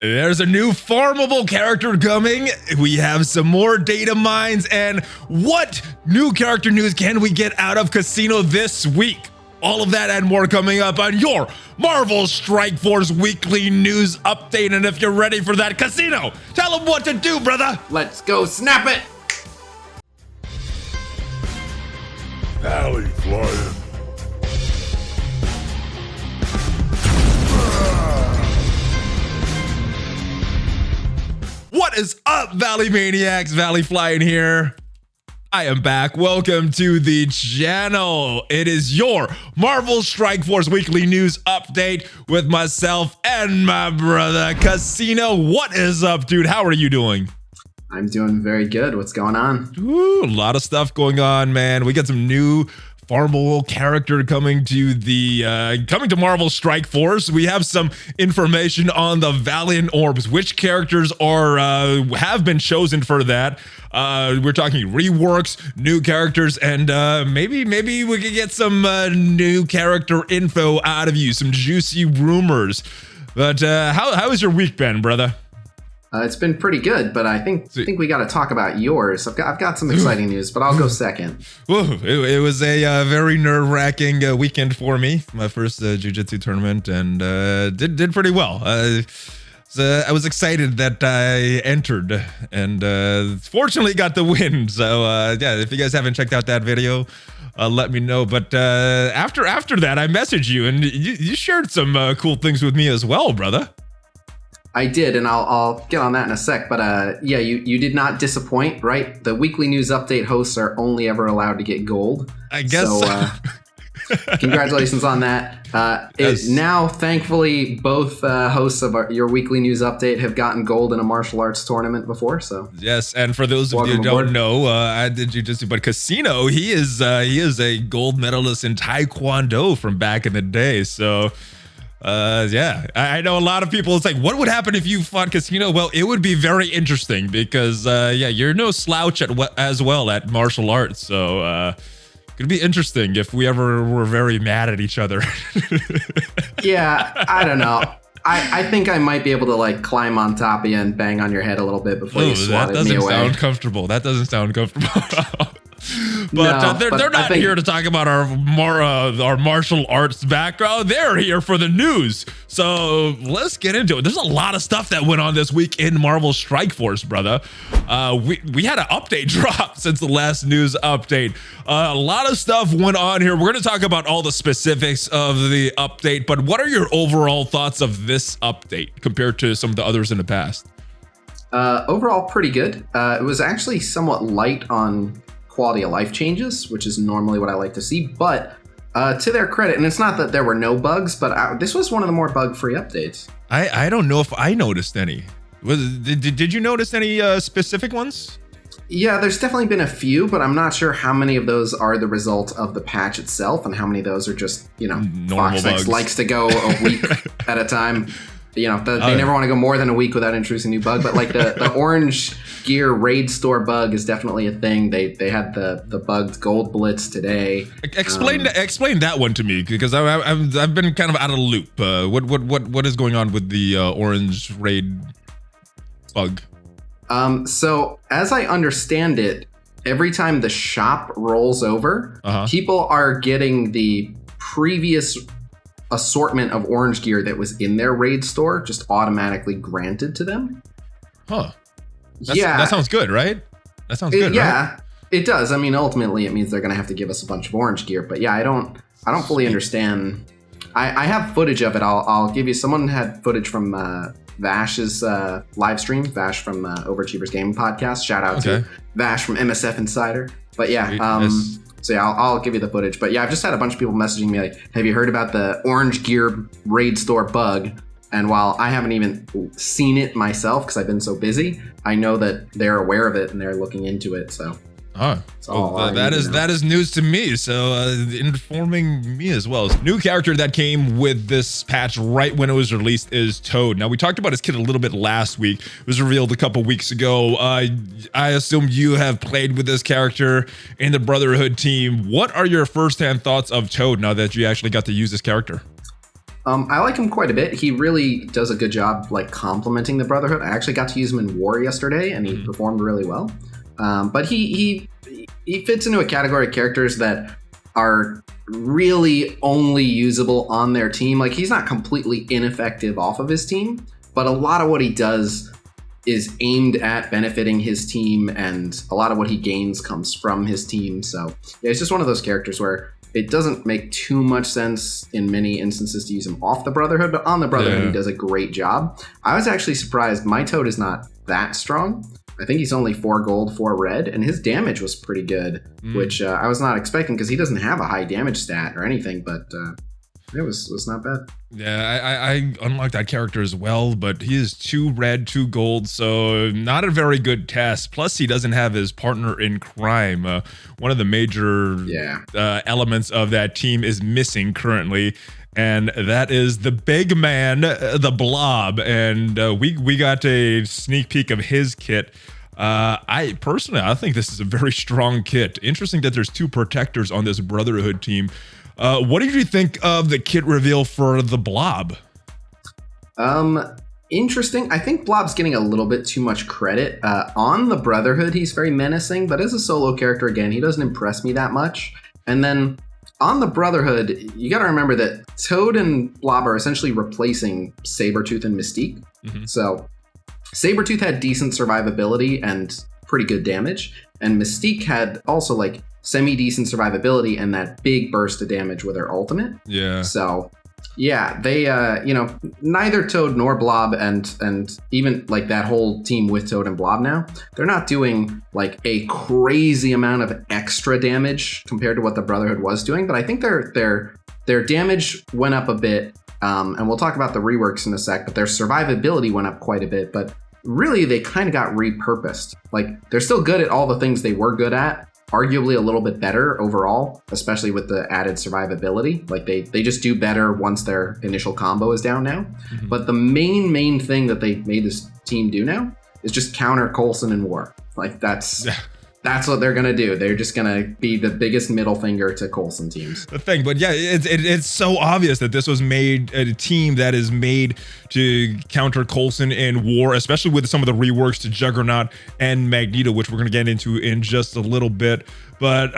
There's a new farmable character coming. We have some more data mines. And what new character news can we get out of Khasino this week? All of that and more coming up on your Marvel Strike Force weekly news update. And if you're ready for that, Khasino, tell them what to do, brother. Let's go snap it. ValleyFlyin. What is up, Valley Maniacs? ValleyFlyin here. I am back. Welcome to the channel. It is your Marvel Strike Force weekly news update with myself and my brother Khasino. What is up, dude? How are you doing? I'm doing very good. What's going on? Ooh, a lot of stuff going on, man. We got some new farmable character coming to Marvel Strike Force. We have some information on the Valiant Orbs, which characters are have been chosen for that. We're talking reworks, new characters, and maybe we could get some new character info out of you, some juicy rumors. But how has your week been, brother? It's been pretty good, but I think we got to talk about yours. I've got some exciting news, but I'll go second. Whoa, it was a very nerve-wracking weekend for me. My first jiu-jitsu tournament, and did pretty well. So I was excited that I entered, and fortunately got the win. So yeah, if you guys haven't checked out that video, let me know. But after that, I messaged you, and you shared some cool things with me as well, brother. I did, and I'll get on that in a sec, but yeah, you did not disappoint, right? The weekly news update hosts are only ever allowed to get gold. I guess so. Congratulations on that. Yes. Now, thankfully, both hosts of your weekly news update have gotten gold in a martial arts tournament before. So yes, and for those of you who don't know, I did jiu-jitsu, but Khasino, he is a gold medalist in Taekwondo from back in the day. So yeah, I know a lot of people. It's like, what would happen if you fought Khasino? Well, it would be very interesting because yeah, you're no slouch as well at martial arts. So it'd be interesting if we ever were very mad at each other. Yeah, I don't know. I think I might be able to like climb on top of you and bang on your head a little bit before you swatted me away. That doesn't sound comfortable. That doesn't sound comfortable. But no, they're not here to talk about our martial arts background. They're here for the news. So let's get into it. There's a lot of stuff that went on this week in Marvel Strike Force, brother. We had an update drop since the last news update. A lot of stuff went on here. We're going to talk about all the specifics of the update, but what are your overall thoughts of this update compared to some of the others in the past? Overall, pretty good. It was actually somewhat light on quality of life changes, which is normally what I like to see, but to their credit, and it's not that there were no bugs, but this was one of the more bug-free updates. I don't know if I noticed any. Did you notice any specific ones? Yeah, there's definitely been a few, but I'm not sure how many of those are the result of the patch itself and how many of those are just, you know, normal bugs. Fox likes to go a week at a time. You know, they never want to go more than a week without introducing a new bug, but like the orange gear raid store bug is definitely a thing. They had the bugged gold blitz today. Explain that one to me, because I've been kind of out of the loop. What is going on with the orange raid bug? So as I understand it, every time the shop rolls over, people are getting the previous assortment of orange gear that was in their raid store just automatically granted to them. Huh. That sounds good, right? That sounds good, yeah, right? It does. I mean, ultimately it means they're going to have to give us a bunch of orange gear, but yeah, I don't fully understand. I have footage of it. I'll give you, someone had footage from Vash's live stream, Vash from Overachievers Gaming Podcast. Shout out to Vash from MSF Insider. But yeah, so yeah, I'll give you the footage. But yeah, I've just had a bunch of people messaging me like, have you heard about the orange gear raid store bug? And while I haven't even seen it myself because I've been so busy, I know that they're aware of it and they're looking into it. So well, that is news to me. So informing me as well. New character that came with this patch right when it was released is Toad. Now we talked about his kit a little bit last week. It was revealed a couple weeks ago. I assume you have played with this character in the Brotherhood team. What are your first-hand thoughts of Toad now that you actually got to use this character? I like him quite a bit. He really does a good job like complementing the Brotherhood. I actually got to use him in War yesterday, and he performed really well. But he fits into a category of characters that are really only usable on their team. Like, he's not completely ineffective off of his team, but a lot of what he does is aimed at benefiting his team, and a lot of what he gains comes from his team. So yeah, it's just one of those characters where it doesn't make too much sense in many instances to use him off the Brotherhood, but on the Brotherhood, he does a great job. I was actually surprised. My Toad is not that strong. I think he's only 4 gold, 4 red, and his damage was pretty good, which I was not expecting because he doesn't have a high damage stat or anything, but it was not bad. Yeah, I unlocked that character as well, but he is 2 red, 2 gold, so not a very good test. Plus, he doesn't have his partner in crime. One of the major elements of that team is missing currently, and that is the big man, the Blob. And we got a sneak peek of his kit. I think this is a very strong kit. Interesting that there's 2 protectors on this Brotherhood team. What did you think of the kit reveal for the Blob? Interesting. I think Blob's getting a little bit too much credit. On the Brotherhood, he's very menacing, but as a solo character, again, he doesn't impress me that much. And then on the Brotherhood, you got to remember that Toad and Blob are essentially replacing Sabretooth and Mystique. So Sabretooth had decent survivability and pretty good damage, and Mystique had also like semi-decent survivability and that big burst of damage with her ultimate. Yeah. So yeah, they neither Toad nor Blob and even like that whole team with Toad and Blob now, they're not doing like a crazy amount of extra damage compared to what the Brotherhood was doing, but I think their damage went up a bit, and we'll talk about the reworks in a sec, but their survivability went up quite a bit, but really they kind of got repurposed. Like, they're still good at all the things they were good at, arguably a little bit better overall, especially with the added survivability. Like, they just do better once their initial combo is down now. But the main thing that they made this team do now is just counter Coulson in War. Like, that's what they're gonna do. They're just gonna be the biggest middle finger to Coulson teams. The thing, but yeah, it's so obvious that this was made a team that is made to counter Coulson in War, especially with some of the reworks to Juggernaut and Magneto, which we're gonna get into in just a little bit. But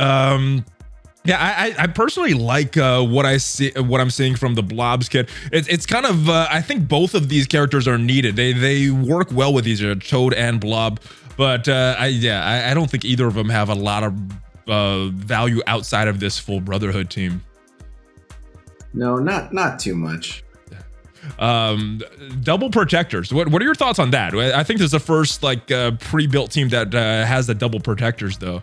yeah, I personally like what I'm seeing from the Blob's kit. It's kind of I think both of these characters are needed. They work well with each other, Toad and Blob. But I don't think either of them have a lot of value outside of this full Brotherhood team. No, not too much. Double protectors. What are your thoughts on that? I think this is the first like pre-built team that has the double protectors though.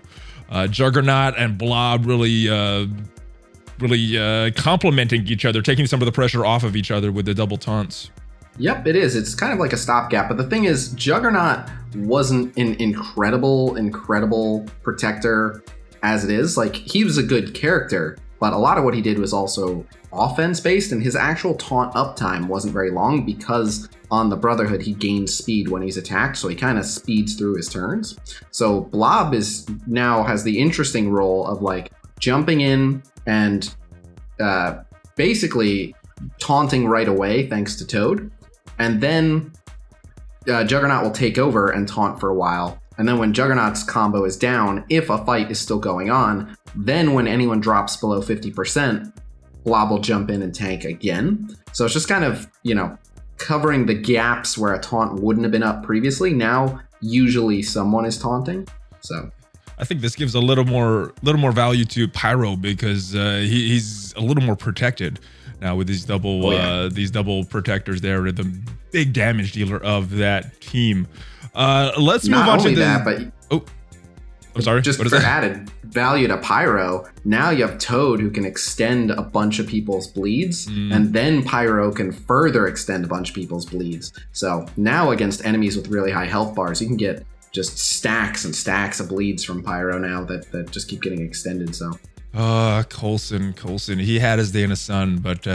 Juggernaut and Blob really complementing each other, taking some of the pressure off of each other with the double taunts. Yep, it is. It's kind of like a stopgap. But the thing is, Juggernaut wasn't an incredible protector as it is. Like, he was a good character, but a lot of what he did was also offense-based, and his actual taunt uptime wasn't very long because on the Brotherhood, he gains speed when he's attacked, so he kind of speeds through his turns. So Blob now has the interesting role of, like, jumping in and basically taunting right away thanks to Toad. And then Juggernaut will take over and taunt for a while. And then when Juggernaut's combo is down, if a fight is still going on, then when anyone drops below 50%, Blob will jump in and tank again. So it's just kind of, covering the gaps where a taunt wouldn't have been up previously. Now, usually someone is taunting. So I think this gives a little more value to Pyro because he's a little more protected now with these double protectors there, the big damage dealer of that team. Let's move on to that, but I'm sorry. Just for added value to Pyro, now you have Toad who can extend a bunch of people's bleeds, and then Pyro can further extend a bunch of people's bleeds. So now against enemies with really high health bars, you can get just stacks and stacks of bleeds from Pyro now that just keep getting extended. So Coulson, he had his day in the sun, but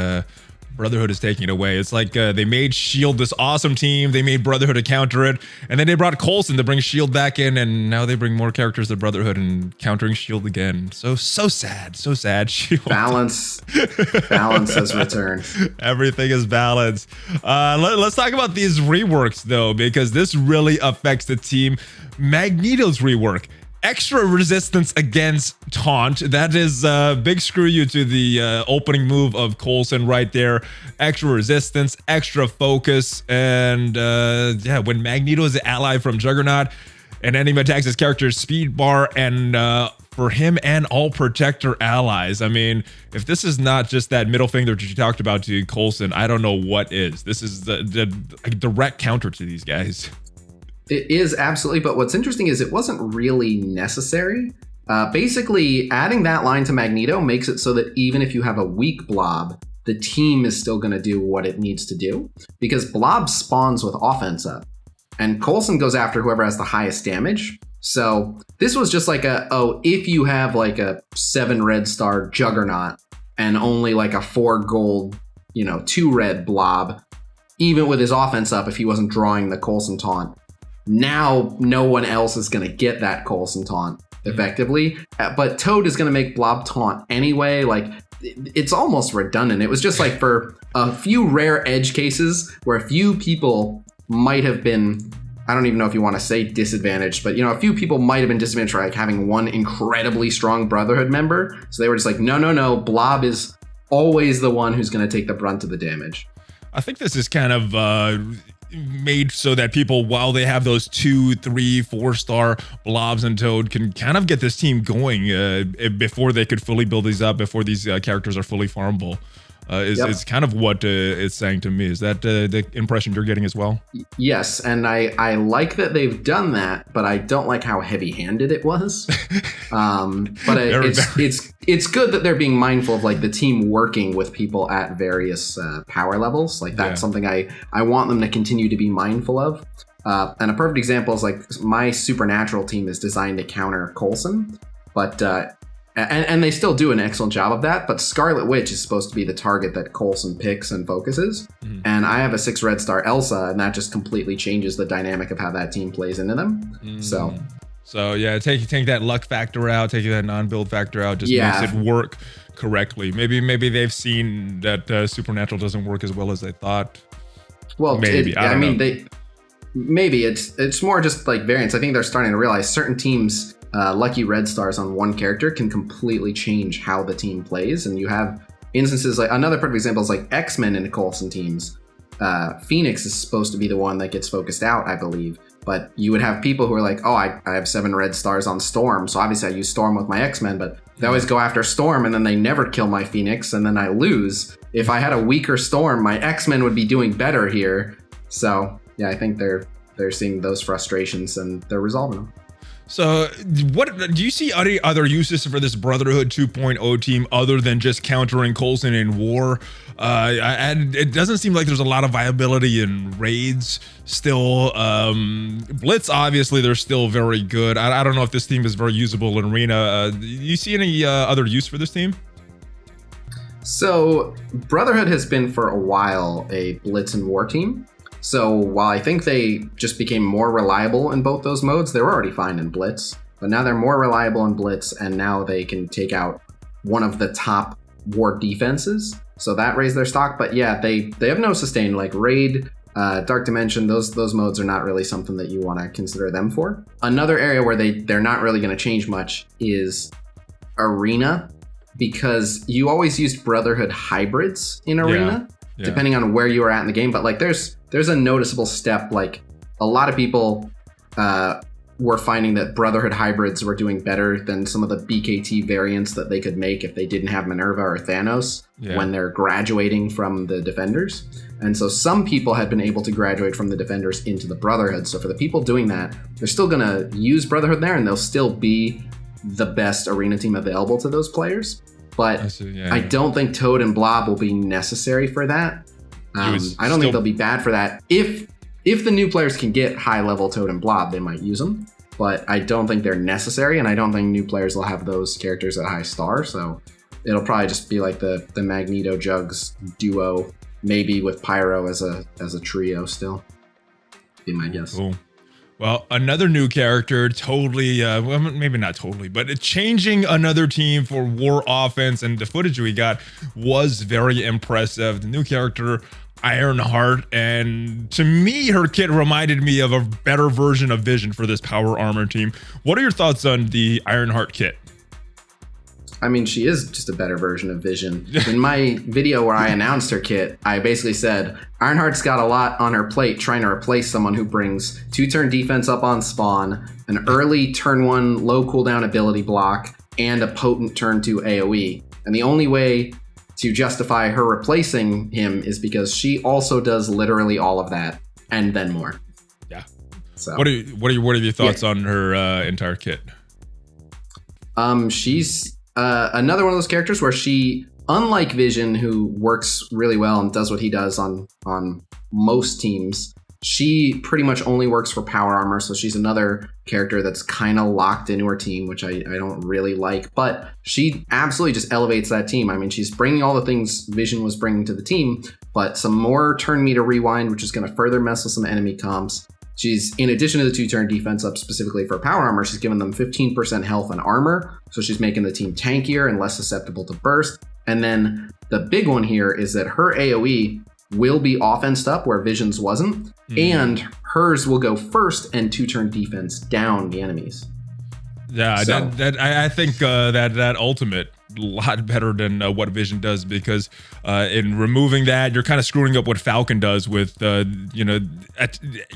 Brotherhood is taking it away. It's like they made S.H.I.E.L.D. this awesome team. They made Brotherhood to counter it. And then they brought Coulson to bring S.H.I.E.L.D. back in. And now they bring more characters to Brotherhood and countering S.H.I.E.L.D. again. So sad. So sad. S.H.I.E.L.D. Balance has returned. Everything is balanced. Let's talk about these reworks, though, because this really affects the team. Magneto's rework. Extra resistance against taunt. That is big screw you to the opening move of Coulson right there. Extra resistance, extra focus, and yeah, when Magneto is an ally from Juggernaut, an enemy attacks his character's speed bar, and for him and all protector allies. I mean, if this is not just that middle finger that you talked about to Coulson, I don't know what is. This is the direct counter to these guys. It is absolutely, but what's interesting is it wasn't really necessary. Basically, adding that line to Magneto makes it so that even if you have a weak Blob, the team is still going to do what it needs to do, because Blob spawns with offense up, and Coulson goes after whoever has the highest damage. So this was just like if you have like a 7 red star Juggernaut and only like a 4 gold, 2 red Blob, even with his offense up, if he wasn't drawing the Coulson taunt, now no one else is going to get that Coulson taunt effectively. But Toad is going to make Blob taunt anyway. Like, it's almost redundant. It was just like for a few rare edge cases where a few people might have been, I don't even know if you want to say disadvantaged, but a few people might have been disadvantaged for like having one incredibly strong Brotherhood member. So they were just like, no, Blob is always the one who's going to take the brunt of the damage. I think this is kind of made so that people, while they have those 2, 3, 4-star Blobs and Toad, can kind of get this team going before they could fully build these up, before these characters are fully farmable. Is kind of what it's saying to me. Is that the impression you're getting as well? Yes, and I like that they've done that, but I don't like how heavy-handed it was. But it's good that they're being mindful of like the team working with people at various power levels. Like that's something I want them to continue to be mindful of. And a perfect example is like my Supernatural team is designed to counter Coulson, but and they still do an excellent job of that, but Scarlet Witch is supposed to be the target that Coulson picks and focuses. And I have a 6 red star Elsa, and that just completely changes the dynamic of how that team plays into them. So yeah, take that luck factor out, take that non-build factor out, just makes it work correctly. Maybe they've seen that Supernatural doesn't work as well as they thought. Well, maybe it's more just like variance. I think they're starting to realize certain teams. Lucky red stars on one character can completely change how the team plays, and you have instances like another perfect example is like X-Men in Coulson teams. Phoenix is supposed to be the one that gets focused out, I believe, but you would have people who are like, I have 7 red stars on Storm, so obviously I use Storm with my X-Men, but they always go after Storm and then they never kill my Phoenix, and then I lose. If I had a weaker Storm, my X-Men would be doing better here. So yeah, I think they're seeing those frustrations and they're resolving them. So what do you see any other uses for this Brotherhood 2.0 team other than just countering Coulson in war? And it doesn't seem like there's a lot of viability in raids still. Blitz, obviously, they're still very good. I don't know if this team is very usable in Arena. Do you see any other use for this team? So Brotherhood has been for a while a Blitz and war team. So while I think they just became more reliable in both those modes, they were already fine in Blitz, but now they're more reliable in Blitz, and now they can take out one of the top war defenses. So that raised their stock, but yeah, they have no sustain, like Raid, Dark Dimension, those modes are not really something that you want to consider them for. Another area where they're not really going to change much is Arena, because you always used Brotherhood hybrids in Arena. Yeah. Depending on where you are at in the game, but like there's a noticeable step. Like a lot of people were finding that Brotherhood hybrids were doing better than some of the BKT variants that they could make if they didn't have Minerva or Thanos when they're graduating from the Defenders. And so some people had been able to graduate from the Defenders into the Brotherhood. So for the people doing that, they're still going to use Brotherhood there, and they'll still be the best Arena team available to those players. But I don't think Toad and Blob will be necessary for that. I don't think they'll be bad for that. If the new players can get high-level Toad and Blob, they might use them. But I don't think they're necessary, and I don't think new players will have those characters at high star. So it'll probably just be like the Magneto Jugs duo maybe with Pyro as a trio still. Be my guess. Cool. Well, another new character, totally, well, maybe not totally, but changing another team for war offense, and the footage we got was very impressive. The new character, Ironheart, and to me, her kit reminded me of a better version of Vision for this power armor team. What are your thoughts on the Ironheart kit? I mean, she is just a better version of Vision. In my video where I announced her kit, I basically said, Ironheart's got a lot on her plate trying to replace someone who brings 2-turn defense up on spawn, an early turn 1 low cooldown ability block, and a potent turn 2 AoE. And the only way to justify her replacing him is because she also does literally all of that, and then more. Yeah. So what are your thoughts on her entire kit? She's another one of those characters where she, unlike Vision, who works really well and does what he does on most teams, she pretty much only works for power armor. So she's another character that's kind of locked into her team, which I don't really like. But she absolutely just elevates that team. I mean, she's bringing all the things Vision was bringing to the team, but some more turn meter rewind, which is going to further mess with some enemy comps. She's, in addition to the 2-turn defense up specifically for power armor, she's given them 15% health and armor. So she's making the team tankier and less susceptible to burst. And then the big one here is that her AoE will be offensed up where Vision's wasn't. And hers will go first and 2-turn defense down the enemies. Yeah, so, I think that ultimate a lot better than what Vision does, because in removing that, you're kind of screwing up what Falcon does with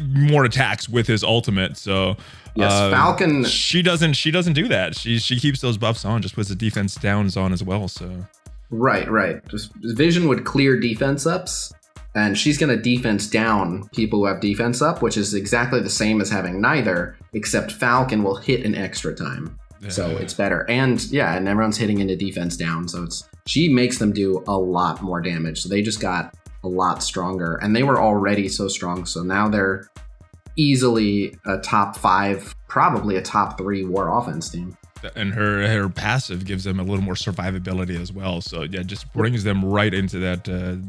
more attacks with his ultimate. So yes, Falcon, she doesn't do that. She keeps those buffs on, just puts the defense downs on as well. So right. Just Vision would clear defense ups, and she's going to defense down people who have defense up, which is exactly the same as having neither, except Falcon will hit an extra time. Yeah. So it's better. And everyone's hitting into defense down. So she makes them do a lot more damage. So they just got a lot stronger, and they were already so strong. So now they're easily a top 5, probably a top 3 war offense team. And her passive gives them a little more survivability as well. So yeah, just brings them right into that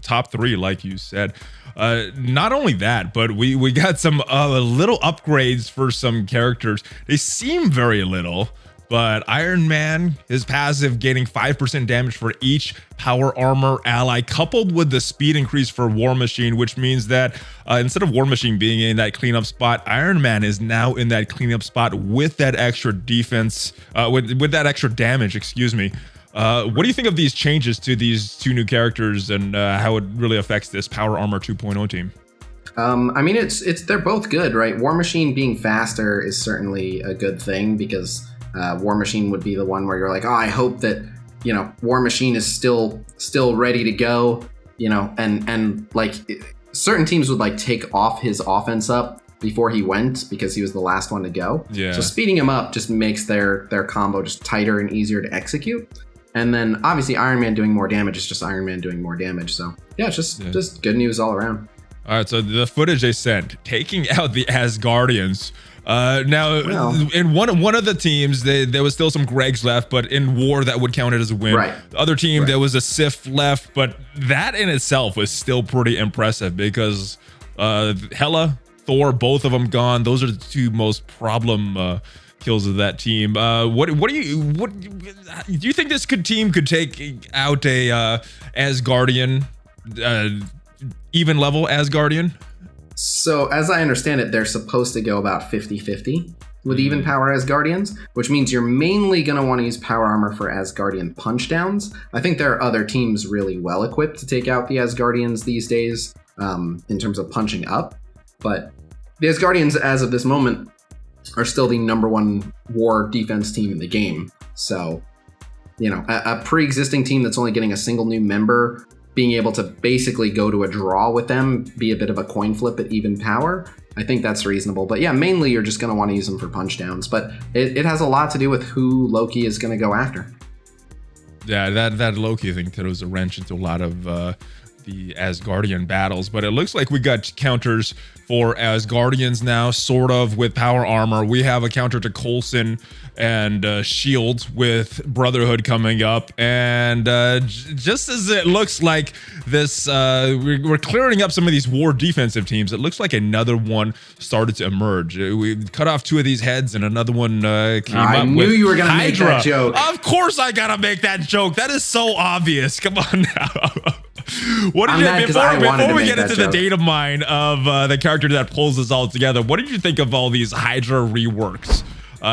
top 3, like you said. Not only that, but we got some little upgrades for some characters. They seem very little, but Iron Man, his passive gaining 5% damage for each power armor ally, coupled with the speed increase for War Machine, which means that instead of War Machine being in that cleanup spot, Iron Man is now in that cleanup spot with that extra defense, with that extra damage, excuse me. What do you think of these changes to these 2 new characters, and how it really affects this Power Armor 2.0 team? I mean, they're both good, right? War Machine being faster is certainly a good thing, because War Machine would be the one where you're like, oh, I hope that, War Machine is still ready to go, and like certain teams would like take off his offense up before he went because he was the last one to go. Yeah. So speeding him up just makes their combo just tighter and easier to execute. And then obviously Iron Man doing more damage is just Iron Man doing more damage. So yeah, it's just good news all around. All right, so the footage they sent, taking out the Asgardians. In one of the teams, there was still some Gregs left, but in war that would count it as a win. Right. The other team, there was a Sif left, but that in itself was still pretty impressive, because Hela, Thor, both of them gone. Those are the 2 most problem kills of that team. What do you think this team could take out a Asgardian, even level Asgardian? So as I understand it, they're supposed to go about 50-50 with even power Asgardians, which means you're mainly going to want to use power armor for Asgardian punch downs. I think there are other teams really well equipped to take out the Asgardians these days in terms of punching up, but the Asgardians as of this moment are still the #1 war defense team in the game. So, a pre-existing team that's only getting a single new member, being able to basically go to a draw with them, be a bit of a coin flip at even power, I think that's reasonable. But yeah, mainly you're just going to want to use them for punch downs. But it has a lot to do with who Loki is going to go after. Yeah, that Loki thing throws a wrench into a lot of the Asgardian battles, but it looks like we got counters for Asgardians now, sort of, with power armor. We have a counter to Coulson and shields with Brotherhood coming up, and just as it looks like this, we're clearing up some of these war defensive teams. It looks like another one started to emerge. We cut off 2 of these heads, and another one came up. I knew you were gonna make that joke. Of course, I gotta make that joke. That is so obvious. Come on now. What did you, before we get into the data mine of the character that pulls this all together, what did you think of all these Hydra reworks?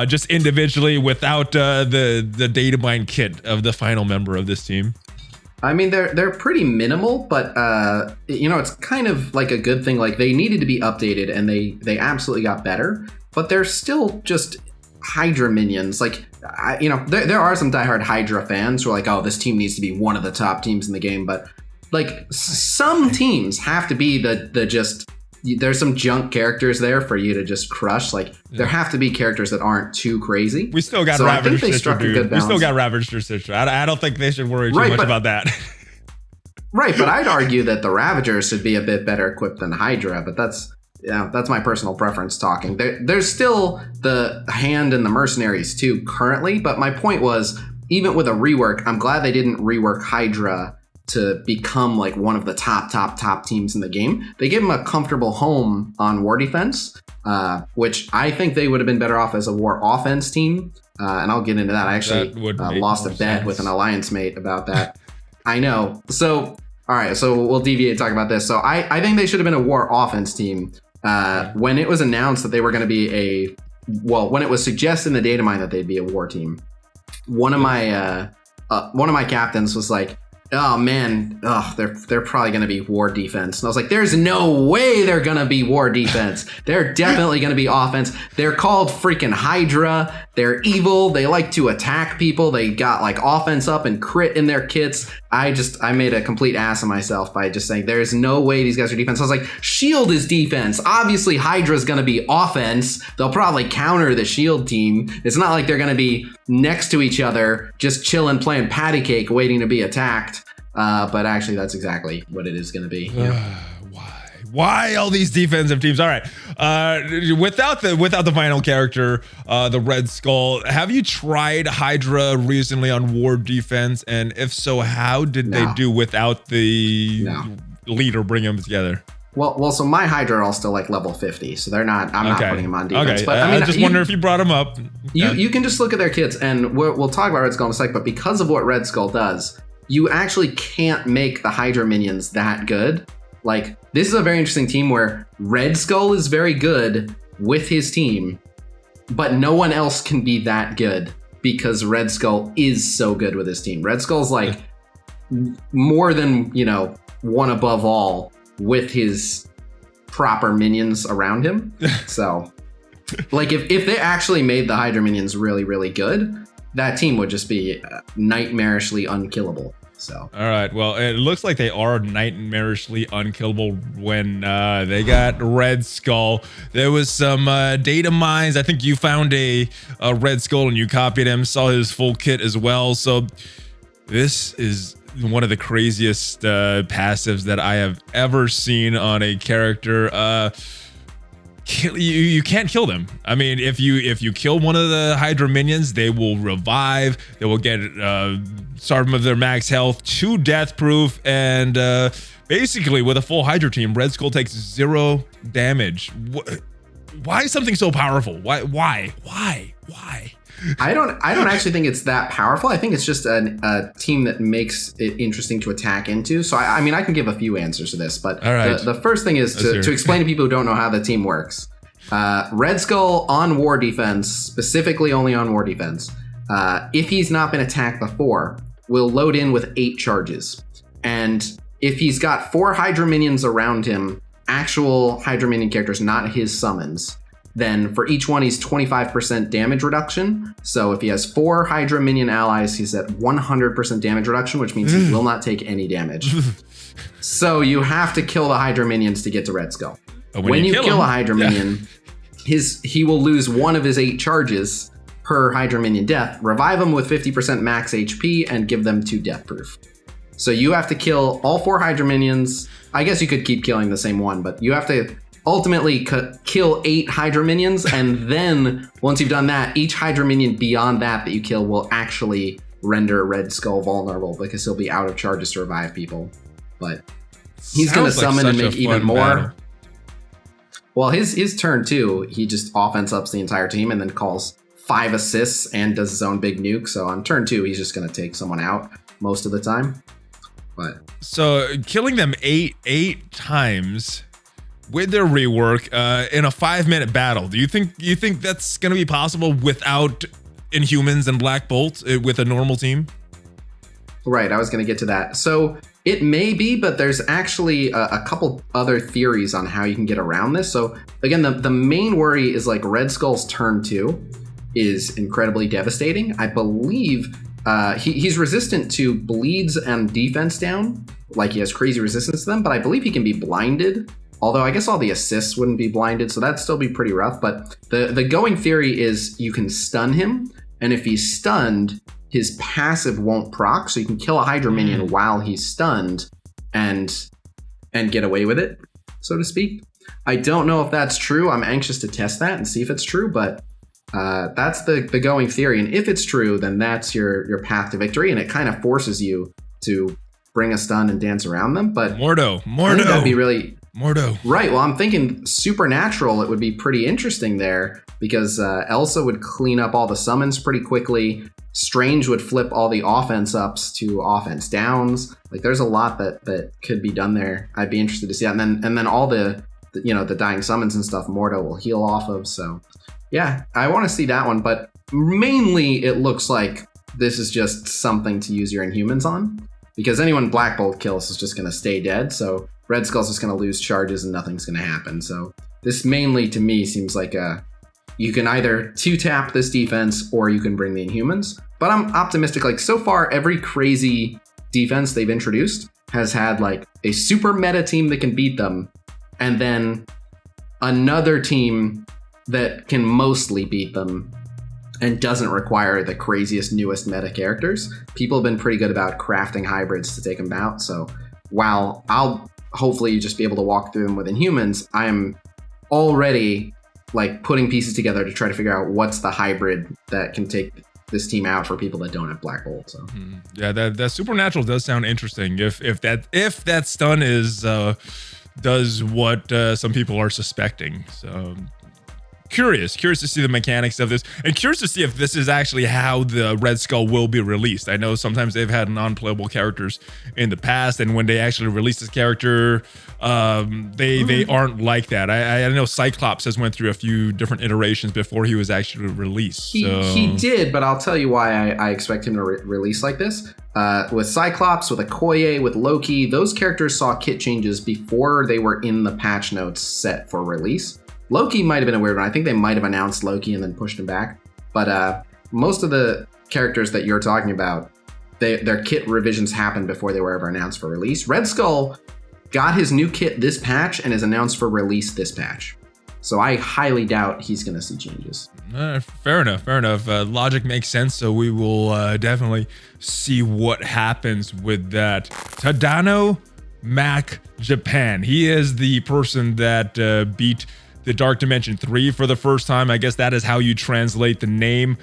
Just individually, without the data mine kit of the final member of this team. I mean, they're pretty minimal, but you know, it's kind of like a good thing. Like, they needed to be updated, and they absolutely got better, but they're still just Hydra minions. Like, you know, there are some diehard Hydra fans who are like, oh, this team needs to be one of the top teams in the game, but like, some teams have to be the just, there's some junk characters there for you to just crush. Like, there have to be characters that aren't too crazy. We still got Ravaged Sister, dude. We still got Ravaged Sister. I don't think they should worry too much about that. Right, but I'd argue that the Ravagers should be a bit better equipped than Hydra, but that's my personal preference talking. There's still the Hand and the Mercenaries too currently, but my point was, even with a rework, I'm glad they didn't rework Hydra to become like one of the top teams in the game. They gave them a comfortable home on war defense, which I think they would have been better off as a war offense team. And I'll get into that. I actually lost a bet with an alliance mate about that. I know. So, all right. So we'll deviate and talk about this. So I think they should have been a war offense team. When it was announced that they were going to be when it was suggested in the data mine that they'd be a war team, one of my captains was like, oh man, they're probably going to be war defense. And I was like, there's no way they're going to be war defense. They're definitely going to be offense. They're called freaking Hydra. They're evil. They like to attack people. They got like offense up and crit in their kits. I made a complete ass of myself by just saying there's no way these guys are defense. I was like, shield is defense. Obviously Hydra's going to be offense. They'll probably counter the shield team. It's not like they're going to be next to each other, just chilling, playing patty cake, waiting to be attacked. But actually, that's exactly what it is going to be. Yeah. Why all these defensive teams? All right. Without the final character, the Red Skull, have you tried Hydra recently on war defense? And if so, how did they do without the leader bringing them together? Well, so my Hydra are all still like level 50, so they're not. I'm not putting them on defense. Okay. But I mean, I just wonder if you brought them up. You can just look at their kits, and we'll talk about Red Skull in a sec. But because of what Red Skull does, you actually can't make the Hydra minions that good. Like, this is a very interesting team where Red Skull is very good with his team, but no one else can be that good because Red Skull is so good with his team. Red Skull's like more than, one above all with his proper minions around him. So, like, if they actually made the Hydra minions really, really good, that team would just be nightmarishly unkillable. So, all right. Well, it looks like they are nightmarishly unkillable when they got Red Skull. There was some data mines. I think you found a Red Skull and you copied him, saw his full kit as well. So this is one of the craziest passives that I have ever seen on a character. You can't kill them. I mean, if you kill one of the Hydra minions, they will revive. They will get some of their max health to death proof, and basically with a full Hydra team, Red Skull takes 0 damage. Why is something so powerful? Why? I don't actually think it's that powerful. I think it's just a team that makes it interesting to attack into. So I mean, I can give a few answers to this, but the first thing is to explain to people who don't know how the team works. Red Skull on war defense, specifically only on war defense, if he's not been attacked before, will load in with 8 charges. And if he's got 4 Hydra minions around him, actual Hydra minion characters, not his summons, then for each one, he's 25% damage reduction. So if he has 4 Hydra minion allies, he's at 100% damage reduction, which means he will not take any damage. So you have to kill the Hydra minions to get to Red Skull. When you kill a Hydra minion, he will lose 1 of his 8 charges per Hydra minion death, revive them with 50% max HP, and give them 2 death proof. So you have to kill all 4 Hydra minions. I guess you could keep killing the same one, but you have to ultimately kill 8 Hydra minions, and then once you've done that, each Hydra minion beyond that you kill will actually render Red Skull vulnerable because he'll be out of charges to revive people. But he's going to summon and make even more. Battle. Well, his turn too, he just offense ups the entire team and then calls 5 assists and does his own big nuke. So on turn 2, he's just going to take someone out most of the time. But so killing them eight times with their rework in a 5-minute battle, do you think that's going to be possible without Inhumans and Black Bolt with a normal team? Right, I was going to get to that. So it may be, but there's actually a couple other theories on how you can get around this. So again, the main worry is like Red Skull's turn 2 is incredibly devastating. I believe he's resistant to bleeds and defense down, like he has crazy resistance to them, but I believe he can be blinded. Although I guess all the assists wouldn't be blinded, so that'd still be pretty rough. But the going theory is you can stun him, and if he's stunned, his passive won't proc, so you can kill a Hydra minion while he's stunned and get away with it, so to speak. I don't know if that's true. I'm anxious to test that and see if it's true, but that's the going theory. And if it's true, then that's your path to victory, and it kind of forces you to bring a stun and dance around them. But Mordo. I think that'd be really... Mordo. Right. Well, I'm thinking Supernatural, it would be pretty interesting there because Elsa would clean up all the summons pretty quickly. Strange would flip all the offense ups to offense downs. Like there's a lot that could be done there. I'd be interested to see that. And then all the dying summons and stuff Mordo will heal off of. So yeah, I want to see that one. But mainly it looks like this is just something to use your Inhumans on because anyone Black Bolt kills is just going to stay dead. So Red Skull's just going to lose charges and nothing's going to happen. So this mainly to me seems like you can either 2-tap this defense or you can bring the Inhumans. But I'm optimistic. Like so far, every crazy defense they've introduced has had like a super meta team that can beat them, and then another team that can mostly beat them and doesn't require the craziest, newest meta characters. People have been pretty good about crafting hybrids to take them out. So while I'll hopefully just be able to walk through them with Inhumans, I am already like putting pieces together to try to figure out what's the hybrid that can take this team out for people that don't have Black Bolt. So yeah, that Supernatural does sound interesting. If that stun is does what some people are suspecting. So curious to see the mechanics of this, and curious to see if this is actually how the Red Skull will be released. I know sometimes they've had non-playable characters in the past, and when they actually release this character, they aren't like that. I know Cyclops has went through a few different iterations before he was actually released. He did, but I'll tell you why I expect him to release like this. With Cyclops, with Okoye, with Loki, those characters saw kit changes before they were in the patch notes set for release. Loki might have been a weird one. I think they might have announced Loki and then pushed him back. But most of the characters that you're talking about, their kit revisions happened before they were ever announced for release. Red Skull got his new kit this patch and is announced for release this patch. So I highly doubt he's going to see changes. Fair enough. Logic makes sense. So we will definitely see what happens with that. Tadano Mac Japan. He is the person that beat the Dark Dimension 3 for the first time. I guess that is how you translate the name.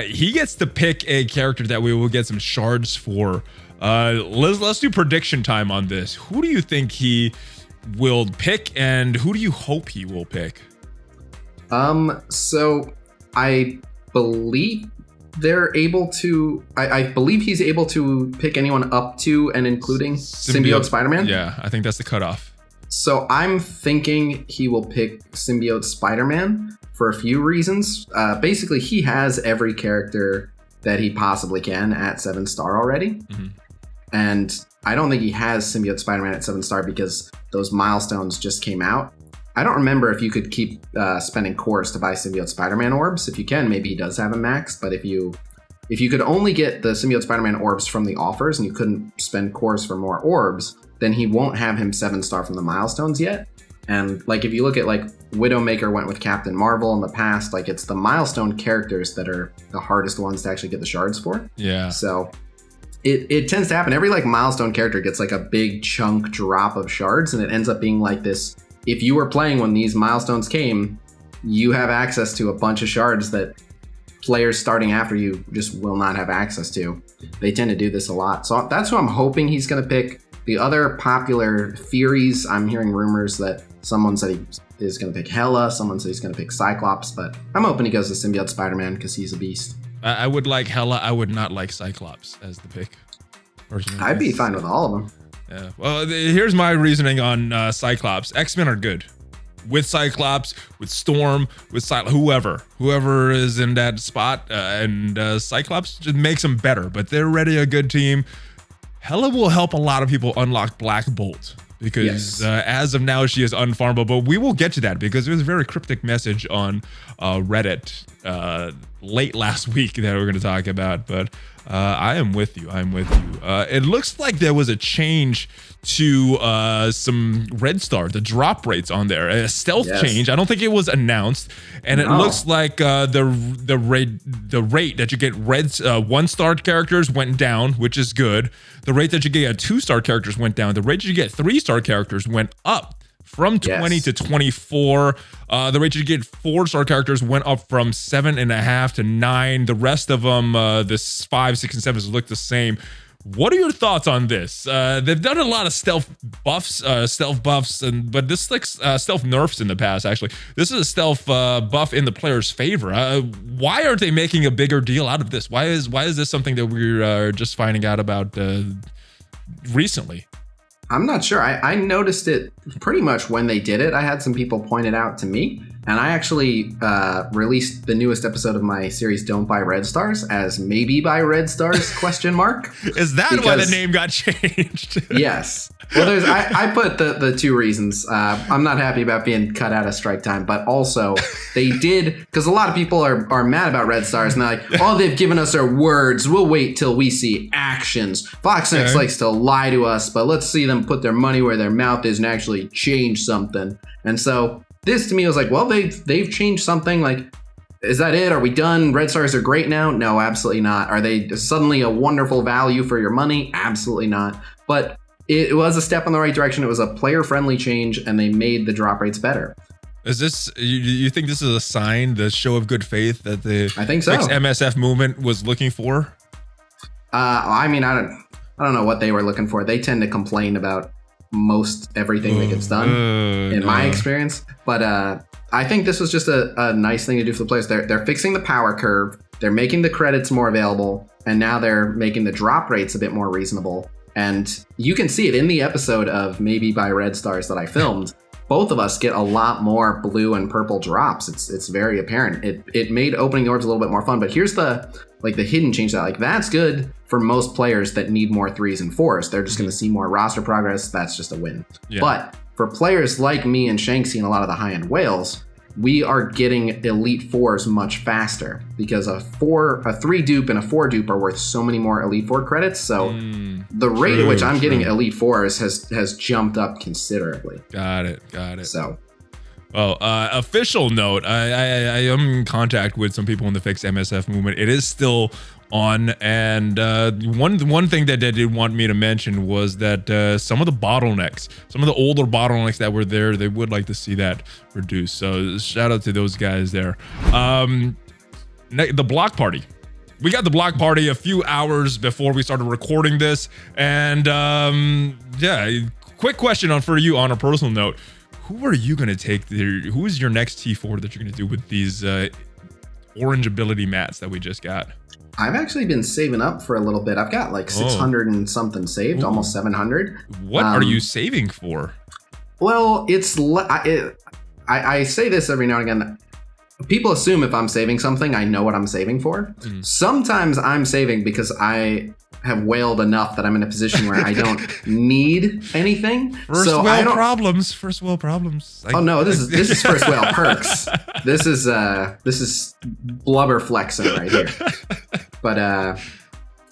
He gets to pick a character that we will get some shards for. Let's do prediction time on this. Who do you think he will pick, and who do you hope he will pick? So I believe they're able to. I believe he's able to pick anyone up to and including Symbiote Spider-Man. Yeah, I think that's the cutoff. So I'm thinking he will pick Symbiote Spider-Man for a few reasons. Basically, he has every character that he possibly can at 7-star already. Mm-hmm. And I don't think he has Symbiote Spider-Man at 7-star because those milestones just came out. I don't remember if you could keep spending cores to buy Symbiote Spider-Man orbs. If you can, maybe he does have a max. But if you could only get the Symbiote Spider-Man orbs from the offers and you couldn't spend cores for more orbs, then he won't have him 7-star from the milestones yet. And like if you look at like Widowmaker went with Captain Marvel in the past, like it's the milestone characters that are the hardest ones to actually get the shards for. Yeah. So it tends to happen. Every like milestone character gets like a big chunk drop of shards, and it ends up being like this. If you were playing when these milestones came, you have access to a bunch of shards that players starting after you just will not have access to. They tend to do this a lot. So that's who I'm hoping he's going to pick. The other popular theories, I'm hearing rumors that someone said he is going to pick Hela, someone said he's going to pick Cyclops, but I'm hoping he goes to Symbiote Spider-Man because he's a beast. I would like Hela. I would not like Cyclops as the pick. Personally. I'd be fine with all of them. Yeah. Well, here's my reasoning on Cyclops. X-Men are good. With Cyclops, with Storm, with whoever is in that spot, and Cyclops just makes them better, but they're already a good team. Hela will help a lot of people unlock Black Bolt because as of now she is unfarmable, but we will get to that because there was a very cryptic message on Reddit late last week that we're going to talk about, but I am with you. It looks like there was a change to some Red Star, the drop rates on there, a stealth change. I don't think it was announced, and it looks like the rate that you get red 1-star characters went down, which is good. The rate that you get 2-star characters went down. The rate that you get 3-star characters went up from 20 to 24. The rate you get 4-star characters went up from 7.5 to 9. The rest of them, the 5, 6, and 7s look the same. What are your thoughts on this? They've done a lot of stealth buffs, but this like stealth nerfs in the past. Actually, this is a stealth buff in the player's favor. Why aren't they making a bigger deal out of this? Why is this something that we're just finding out about recently? I'm not sure. I noticed it pretty much when they did it. I had some people point it out to me, and I actually released the newest episode of my series Don't Buy Red Stars as Maybe Buy Red Stars ? Is that why the name got changed? Yes. Well, I put the two reasons. I'm not happy about being cut out of strike time, but also they did, because a lot of people are mad about Red Stars, and they're like, oh, they've given us our words. We'll wait till we see actions. Foxnex likes to lie to us, but let's see them put their money where their mouth is and actually change something. And so this to me was like, well, they've changed something. Like, is that it? Are we done? Red Stars are great now? No, absolutely not. Are they suddenly a wonderful value for your money? Absolutely not. But it was a step in the right direction. It was a player-friendly change, and they made the drop rates better. Is this, you think this is a sign, the show of good faith that the I think so. MSF movement was looking for? I mean, I don't know what they were looking for. They tend to complain about most everything that gets done, in my experience. But I think this was just a nice thing to do for the players. They're fixing the power curve. They're making the credits more available, and now they're making the drop rates a bit more reasonable. And you can see it in the episode of Maybe Buy Red Stars that I filmed. Both of us get a lot more blue and purple drops. It's very apparent. It made opening the orbs a little bit more fun. But here's the hidden change that that's good for most players that need more 3s and 4s. They're just going to see more roster progress. That's just a win. Yeah. But for players like me and Shanksy and a lot of the high-end whales, we are getting Elite 4s much faster because a 3 dupe and a 4 dupe are worth so many more Elite 4 credits. So the rate at which I'm getting Elite 4s has jumped up considerably. Got it. So, well, official note, I am in contact with some people in the fixed MSF movement. It is still on, and one thing that they did want me to mention was that some of the older bottlenecks that were there, they would like to see that reduced. So shout out to those guys there. The block party. We got the block party a few hours before we started recording this, and quick question for you on a personal note. Who are you going to take? Who is your next T4 that you're going to do with these orange ability mats that we just got? I've actually been saving up for a little bit. I've got like 600 and something saved, almost 700. What are you saving for? Well, I say this every now and again. People assume if I'm saving something, I know what I'm saving for. Sometimes I'm saving because I have whaled enough that I'm in a position where I don't need anything. First world problems. Oh no, this is first whale perks. This is blubber flexing right here. But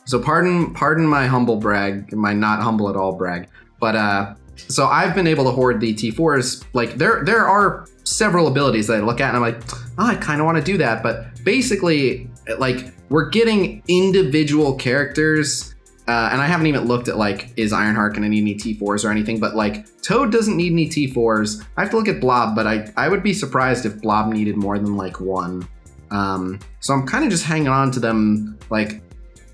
so pardon my humble brag, my not humble at all brag. But so I've been able to hoard the T4s. Like there are several abilities that I look at and I'm like, oh, I kind of want to do that. But basically, like, we're getting individual characters and I haven't even looked at like, is Ironheart going to need any T4s or anything? But like, Toad doesn't need any T4s. I have to look at Blob, but I would be surprised if Blob needed more than like one. So I'm kind of just hanging on to them, like,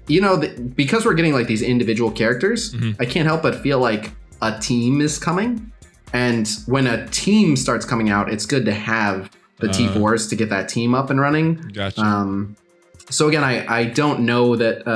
you know, because we're getting like these individual characters, I can't help but feel like a team is coming. And when a team starts coming out, it's good to have the T4s to get that team up and running. Gotcha. So again, I don't know that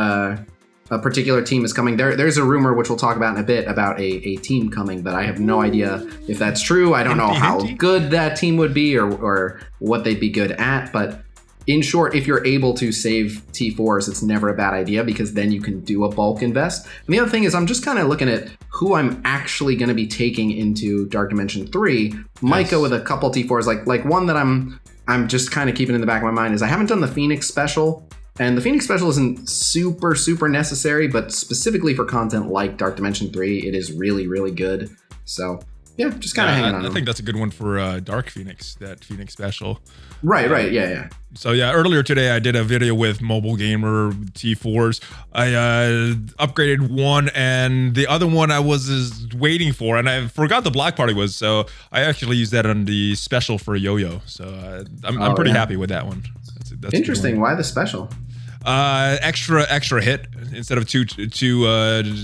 a particular team is coming. There's a rumor, which we'll talk about in a bit, about a team coming, but I have no idea if that's true. I don't know how good that team would be or what they'd be good at. But in short, if you're able to save T4s, it's never a bad idea because then you can do a bulk invest. And the other thing is I'm just kind of looking at who I'm actually going to be taking into Dark Dimension 3. Might go with a couple T4s, like one that I'm just kind of keeping in the back of my mind is I haven't done the Phoenix special. And the Phoenix special isn't super, super necessary, but specifically for content like Dark Dimension 3, it is really, really good. So, yeah, just kind of hanging on. I think that's a good one for Dark Phoenix, that Phoenix special. Right, yeah. So, yeah, earlier today I did a video with Mobile Gamer T4s. I upgraded one, and the other one I was waiting for, and I forgot the Black Party was, so I actually used that on the special for Yo-Yo. So, I'm pretty happy with that one. That's interesting. Why the special? Extra hit. Instead of two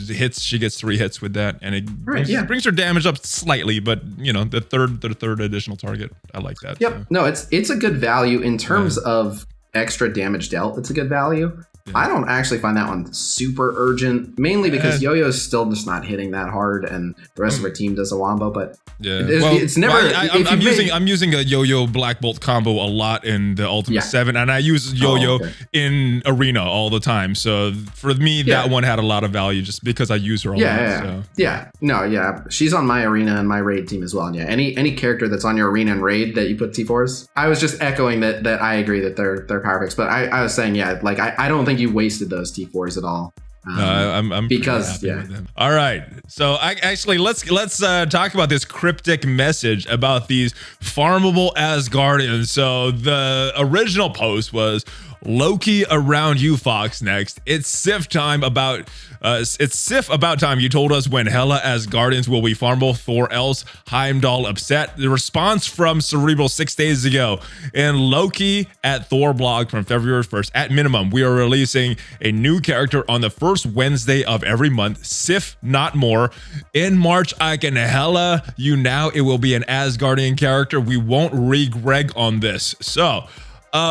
hits, she gets 3 hits with that, and it brings her damage up slightly. But you know, the third additional target, I like that. Yep. So. No, it's a good value in terms of extra damage dealt. It's a good value. Yeah. I don't actually find that one super urgent, mainly because Yo-Yo's still just not hitting that hard, and the rest of her team does a wombo. But it's never. I'm using a Yo-Yo Black Bolt combo a lot in the Ultimate 7, and I use Yo-Yo in Arena all the time. So for me, that one had a lot of value just because I use her a lot. She's on my Arena and my Raid team as well. And any character that's on your Arena and Raid that you put T4s. I was just echoing that I agree that they're power picks, but I was saying like I don't think you wasted those T4s at all. I'm because with them. All right, so let's talk about this cryptic message about these farmable Asgardians. So the original post was Loki around you, Fox. Next, it's Sif about time you told us when Hela Asgardians will be farmable. Thor else Heimdall upset. The response from Cerebral 6 days ago. In Loki at Thor blog from February 1st, at minimum, we are releasing a new character on the first Wednesday of every month. Sif, not more. In March, I can Hela you now. It will be an Asgardian character. We won't re-Greg on this. So,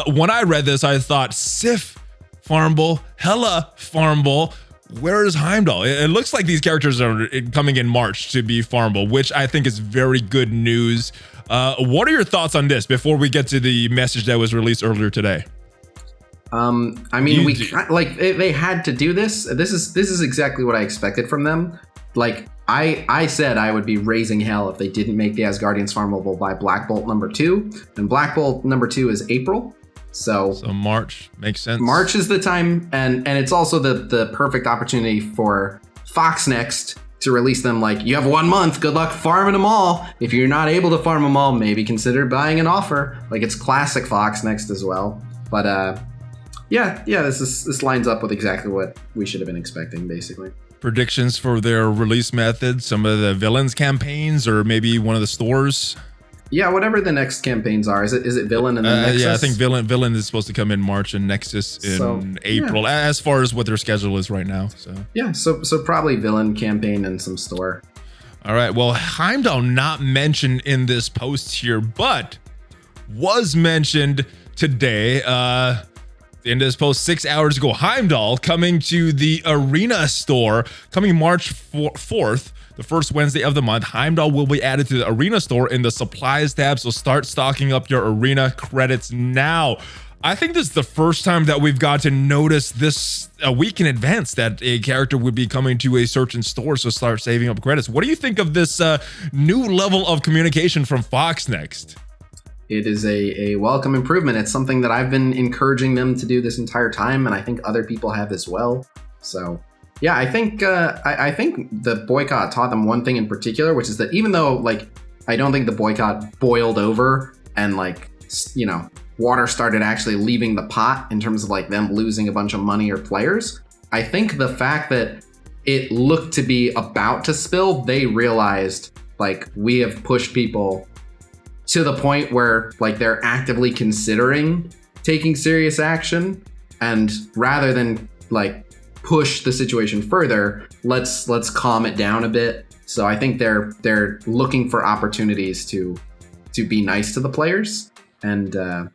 when I read this, I thought Sif farmable, Hela farmable. Where is Heimdall? It looks like these characters are coming in March to be farmable, which I think is very good news. What are your thoughts on this before we get to the message that was released earlier today? I mean, they had to do this. This is exactly what I expected from them. Like I said, I would be raising hell if they didn't make the Asgardians farmable by Black Bolt number 2, and Black Bolt number 2 is April. So March makes sense. March is the time, and it's also the perfect opportunity for Fox Next to release them. Like, you have 1 month, good luck farming them all. If you're not able to farm them all, maybe consider buying an offer. Like, it's classic Fox Next as well. But this lines up with exactly what we should have been expecting, basically. Predictions for their release method, some of the villains campaigns, or maybe one of the stores. Yeah, whatever the next campaigns are. Is it Villain and then Nexus? Yeah, I think Villain is supposed to come in March and Nexus in April, as far as what their schedule is right now. So yeah, so probably Villain campaign and some store. All right, well, Heimdall not mentioned in this post here, but was mentioned today in this post 6 hours ago. Heimdall coming to the Arena store coming March 4th. The first Wednesday of the month. Heimdall will be added to the Arena store in the supplies tab, so start stocking up your Arena credits now. I think this is the first time that we've got to notice this a week in advance that a character would be coming to a certain store, so start saving up credits. What do you think of this new level of communication from Fox Next? It is a welcome improvement. It's something that I've been encouraging them to do this entire time, and I think other people have as well. So yeah, I think the boycott taught them one thing in particular, which is that even though I don't think the boycott boiled over and water started actually leaving the pot in terms of them losing a bunch of money or players, I think the fact that it looked to be about to spill, they realized like we have pushed people to the point where like they're actively considering taking serious action, and rather than like push the situation further, let's calm it down a bit. So I think they're looking for opportunities to be nice to the players. And the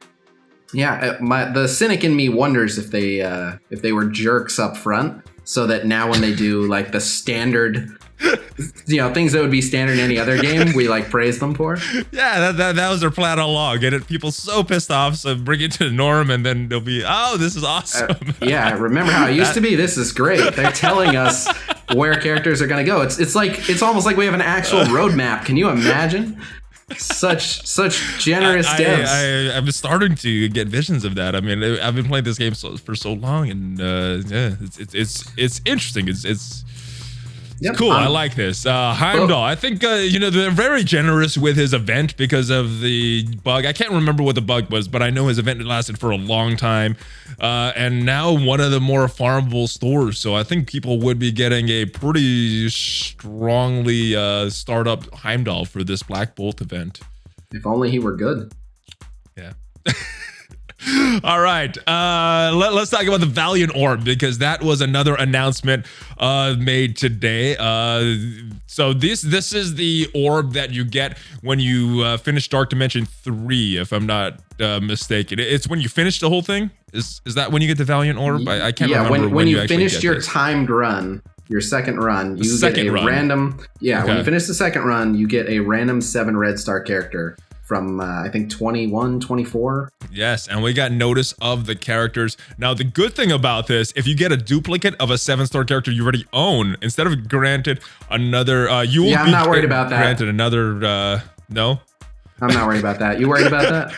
cynic in me wonders if they were jerks up front, so that now when they do like the standard, things that would be standard in any other game, we like praise them for. Yeah, that was their plan all along. Get it, people so pissed off, so bring it to the norm, and then they'll be, oh, this is awesome. Yeah, remember how it used to be? This is great. They're telling us where characters are going to go. It's almost like we have an actual roadmap. Can you imagine? Such generous devs. I'm starting to get visions of that. I mean, I've been playing this game for so long, and it's interesting. It's cool. I like this. Heimdall, I think they're very generous with his event because of the bug. I can't remember what the bug was, but I know his event lasted for a long time, and now one of the more farmable stores. So I think people would be getting a pretty strongly startup Heimdall for this Black Bolt event. If only he were good. Yeah. All right, let's talk about the Valiant Orb, because that was another announcement made today. So this is the orb that you get when you finish Dark Dimension 3, if I'm not mistaken. It's when you finish the whole thing? Is that when you get the Valiant Orb? I can't remember when you actually finished your timed run, your second run, you get a random... Yeah, okay. When you finish the second run, you get a random 7 red star character from I think 21, 24. Yes, and we got notice of the characters. Now, the good thing about this, if you get a duplicate of a 7-star character you already own, instead of granted another, you will be I'm not worried about that. Granted another, no? I'm not worried about that. You worried about that?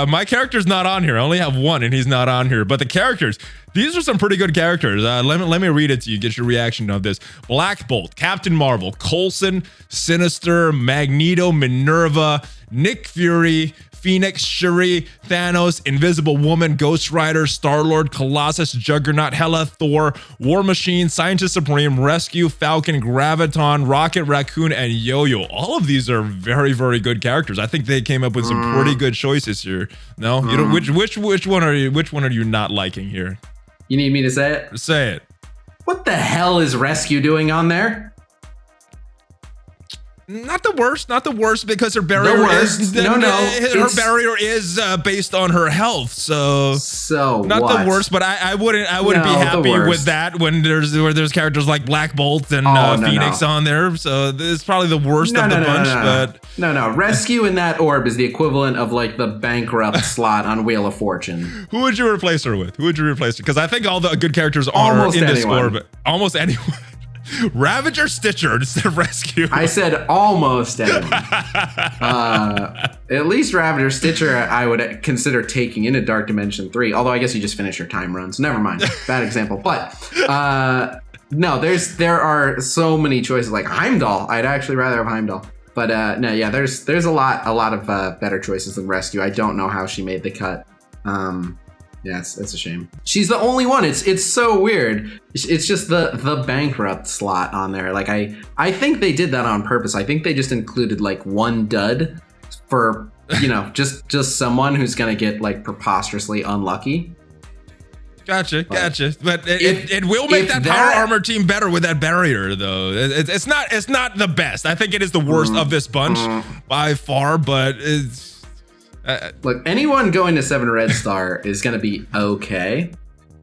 My character's not on here. I only have one, and he's not on here. But the characters, these are some pretty good characters. Let me read it to you, get your reaction of this. Black Bolt, Captain Marvel, Coulson, Sinister, Magneto, Minerva, Nick Fury, Phoenix, Shuri, Thanos, Invisible Woman, Ghost Rider, Star-Lord, Colossus, Juggernaut, Hela, Thor, War Machine, Scientist Supreme, Rescue, Falcon, Graviton, Rocket Raccoon, and Yo-Yo. All of these are very, very good characters. I think they came up with some pretty good choices here. No, you know, which one are you not liking here? You need me to say it? Say it. What the hell is Rescue doing on there? Not the worst, because her barrier is her barrier is based on her health. So not the worst, but I wouldn't be happy with that when there's characters like Black Bolt and Phoenix on there. So this is probably the worst of the bunch. But Rescue in that orb is the equivalent of like the bankrupt slot on Wheel of Fortune. Who would you replace her with? Because I think all the good characters are in this orb. Almost anyone. Ravager, Stitcher instead of Rescue. I said almost anyone. At least Ravager, Stitcher I would consider taking into Dark Dimension 3, although I guess you just finish your time runs. Never mind. Bad example. But no, there are so many choices. Like Heimdall, I'd actually rather have Heimdall. But there's a lot of better choices than Rescue. I don't know how she made the cut. Yeah, it's a shame. She's the only one. It's so weird. It's just the bankrupt slot on there. Like I think they did that on purpose. I think they just included like one dud for just someone who's gonna get like preposterously unlucky. Gotcha. But it will make that power armor team better with that barrier, though. It's not the best. I think it is the worst of this bunch by far, but it's. Look, anyone going to 7 red star is going to be okay,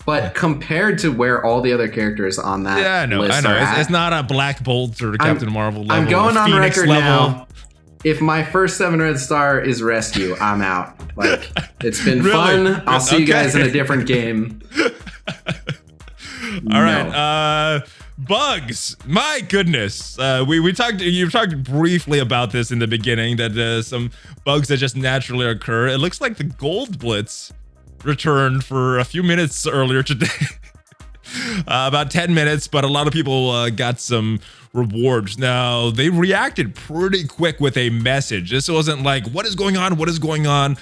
but compared to where all the other characters on that list are at, it's not a Black Bolt or Captain Marvel level. I'm going on Phoenix record level. Now. If my first 7 red star is Rescue, I'm out. Like, it's been fun. I'll see you guys in a different game. All right. Bugs, my goodness. You talked briefly about this in the beginning, that some bugs that just naturally occur. It looks like the Gold Blitz returned for a few minutes earlier today. About 10 minutes, but a lot of people got some rewards. Now, they reacted pretty quick with a message. This wasn't like, what is going on? What is going on?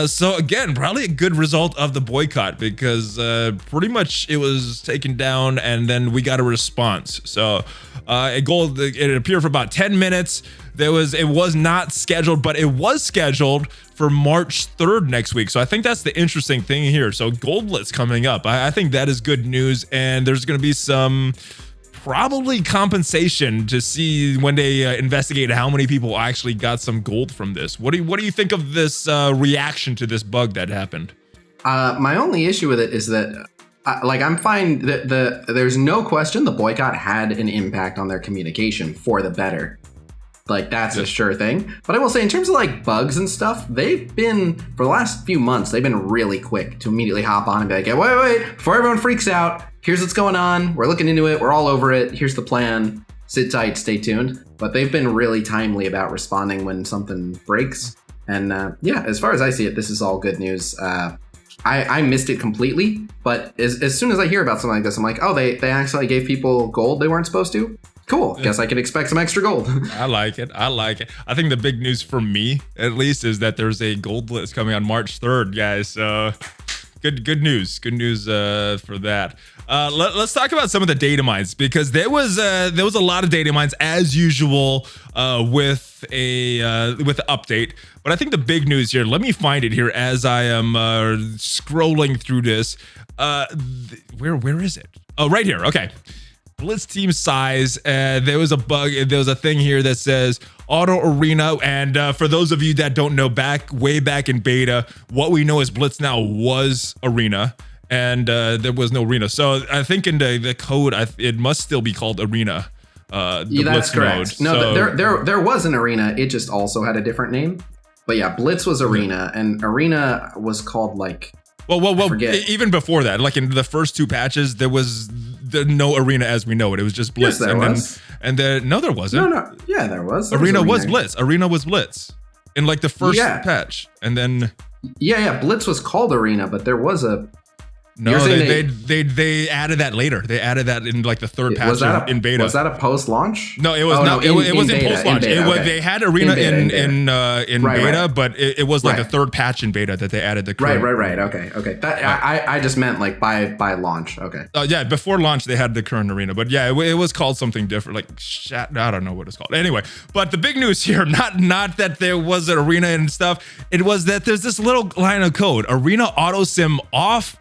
So again, probably a good result of the boycott, because pretty much it was taken down and then we got a response. So it appeared for about 10 minutes. It was not scheduled, but it was scheduled for March 3rd next week. So I think that's the interesting thing here. So Gold Blitz coming up. I think that is good news, and there's going to be some probably compensation to see when they investigate how many people actually got some gold from this. What do you think of this reaction to this bug that happened? My only issue with it is that I'm fine that there's no question the boycott had an impact on their communication for the better. Like, that's a sure thing. But I will say, in terms of like bugs and stuff, they've been, for the last few months, they've been really quick to immediately hop on and be like, hey, wait, before everyone freaks out, here's what's going on. We're looking into it. We're all over it. Here's the plan. Sit tight, stay tuned. But they've been really timely about responding when something breaks. And yeah, as far as I see it, this is all good news. I missed it completely, but as soon as I hear about something like this, I'm like, oh, they actually gave people gold they weren't supposed to? Cool. Guess I can expect some extra gold. I like it. I think the big news for me, at least, is that there's a gold blitz coming on March 3rd, guys. So good news. Good news for that. Let's talk about some of the data mines, because there was a lot of data mines as usual with the update. But I think the big news here, let me find it here as I am scrolling through this. Where is it? Oh, right here. Okay. Blitz team size. There was a bug. There was a thing here that says auto arena. And for those of you that don't know, way back in beta, what we know is Blitz now was arena, and there was no arena. So I think in the code, it must still be called arena. Yeah, that's correct. No, so, there was an arena. It just also had a different name. But yeah, Blitz was arena, and arena was called like. Well. Even before that, like in the first two patches, there was no arena as we know it. It was just Blitz. Yes, there was. No, there wasn't. No. Yeah, there was. Arena was Blitz. Arena was Blitz in like the first patch, and then. Yeah. Blitz was called arena, but there was a. No, they added that later. They added that in like the third patch in beta. Was that a post-launch? No, it was not. It was in post-launch. They had arena in beta, but it was like the third patch in beta that they added the current. Right. Okay. I just meant like by launch. Okay. Yeah, before launch they had the current arena, but yeah, it was called something different. Like I don't know what it's called. Anyway, but the big news here, not that there was an arena and stuff. It was that there's this little line of code: arena auto sim off.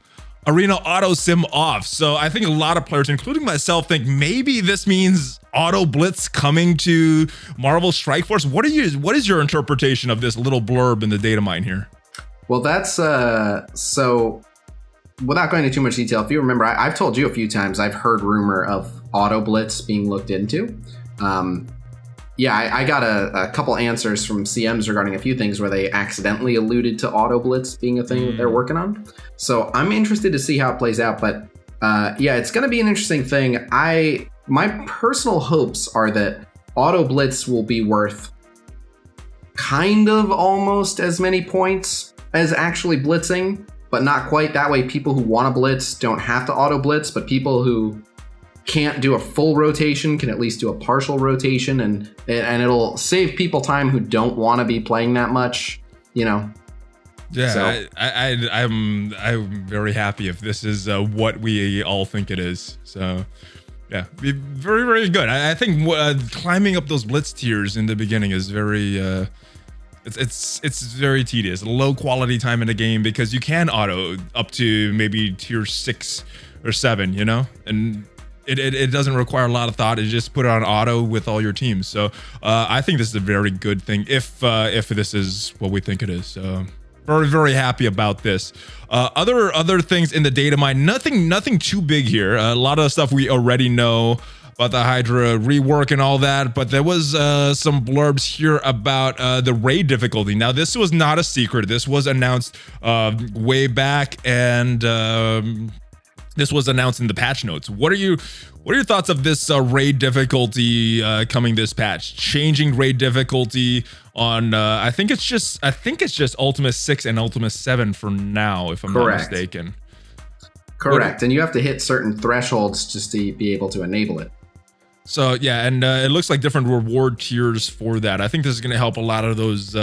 Arena auto sim off. So I think a lot of players, including myself, think maybe this means auto blitz coming to Marvel Strike Force. What is your interpretation of this little blurb in the data mine here? Well, that's so without going into too much detail, if you remember, I've told you a few times I've heard rumor of auto blitz being looked into. Yeah, I got a couple answers from CMs regarding a few things where they accidentally alluded to auto blitz being a thing that they're working on. So I'm interested to see how it plays out. But yeah, it's going to be an interesting thing. My personal hopes are that auto blitz will be worth kind of almost as many points as actually blitzing, but not quite. That way, people who want to blitz don't have to auto blitz, but people who can't do a full rotation can at least do a partial rotation, and it'll save people time who don't want to be playing that much, you know. Yeah, so. I'm very happy if this is what we all think it is. So yeah, be very, very good. I think climbing up those blitz tiers in the beginning is very it's very tedious, low quality time in the game, because you can auto up to maybe tier 6 or 7, you know, and it doesn't require a lot of thought. You just put it on auto with all your teams. So I think this is a very good thing if this is what we think it is. So very, very happy about this. Other things in the data mine, nothing too big here. A lot of the stuff we already know about the Hydra rework and all that, but there was some blurbs here about the raid difficulty. Now, this was not a secret. This was announced way back, and this was announced in the patch notes. What are your thoughts of this raid difficulty coming this patch? Changing raid difficulty on I think it's just Ultimate 6 and Ultimate 7 for now, if I'm not mistaken. Correct. And you have to hit certain thresholds just to be able to enable it. So yeah, and it looks like different reward tiers for that. I think this is going to help a lot of those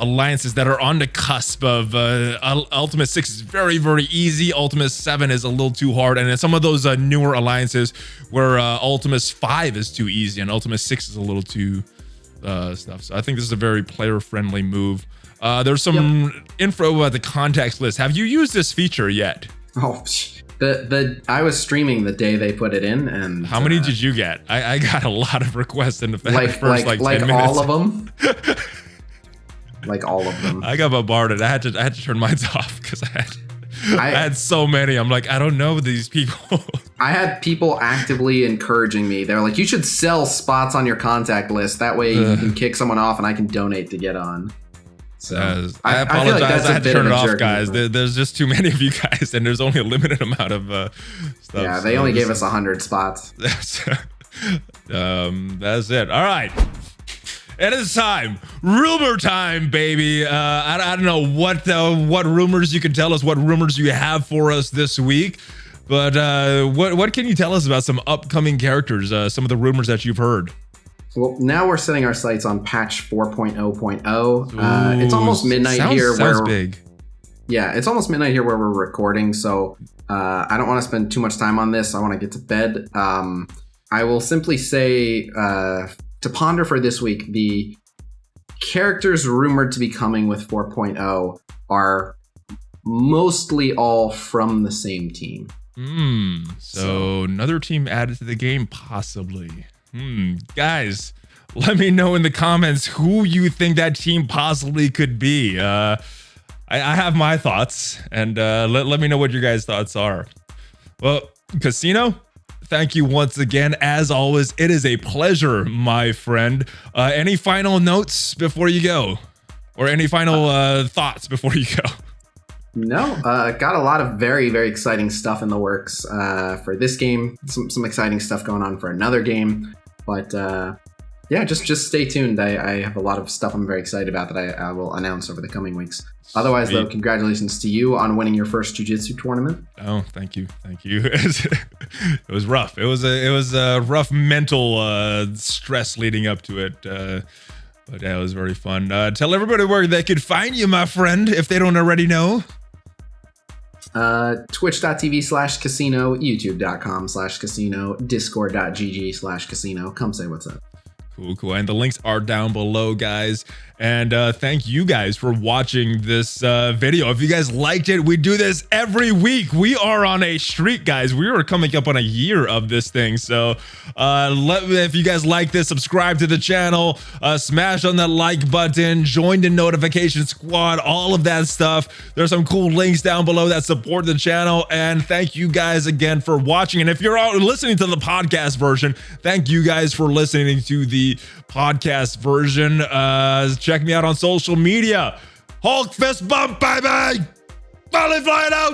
alliances that are on the cusp of Ultimate 6 is very, very easy. Ultimate 7 is a little too hard. And then some of those newer alliances where Ultimate 5 is too easy and Ultimate 6 is a little too stuff. So I think this is a very player-friendly move. There's some info about the contacts list. Have you used this feature yet? Oh, I was streaming the day they put it in, and how many did you get? I got a lot of requests in the first 10 minutes. All of them. Like all of them. I got bombarded. I had to turn mine off because I had so many. I'm like, I don't know these people. I had people actively encouraging me. They're like, you should sell spots on your contact list. That way you can kick someone off and I can donate to get on. So I apologize. I had to turn it off, guys. There's just too many of you guys, and there's only a limited amount of stuff. Yeah, they only gave us 100 spots. That's it. All right. It is time. Rumor time, baby. I don't know what rumors you can tell us, what rumors you have for us this week. But what can you tell us about some upcoming characters, some of the rumors that you've heard? Well, now we're setting our sights on patch 4.0.0. It's almost midnight here. Sounds big. Yeah, it's almost midnight here where we're recording. So I don't want to spend too much time on this. I want to get to bed. I will simply say... to ponder for this week, the characters rumored to be coming with 4.0 are mostly all from the same team. So another team added to the game, possibly. Guys, let me know in the comments who you think that team possibly could be. I have my thoughts, and let me know what your guys' thoughts are. Well, Khasino, thank you once again. As always, it is a pleasure, my friend. Any final notes before you go? Or any final thoughts before you go? No, got a lot of very, very exciting stuff in the works for this game. Some exciting stuff going on for another game. But yeah, just stay tuned. I have a lot of stuff I'm very excited about that I will announce over the coming weeks. Otherwise, though, congratulations to you on winning your first jiu-jitsu tournament. Oh, thank you. It was rough. It was a rough mental stress leading up to it. But yeah, it was very fun. Tell everybody where they could find you, my friend, if they don't already know. Twitch.tv/Khasino, YouTube.com/Khasino, Discord.gg/Khasino. Come say what's up. Cool. And the links are down below, guys. And thank you guys for watching this video. If you guys liked it, we do this every week. We are on a streak, guys. We are coming up on a year of this thing. So if you guys like this, subscribe to the channel, smash on that like button, join the notification squad, all of that stuff. There's some cool links down below that support the channel. And thank you guys again for watching. And if you're listening to the podcast version, thank you guys for listening to the podcast version. Check me out on social media. Hulk fist bump, bye bye. ValleyFlyin out.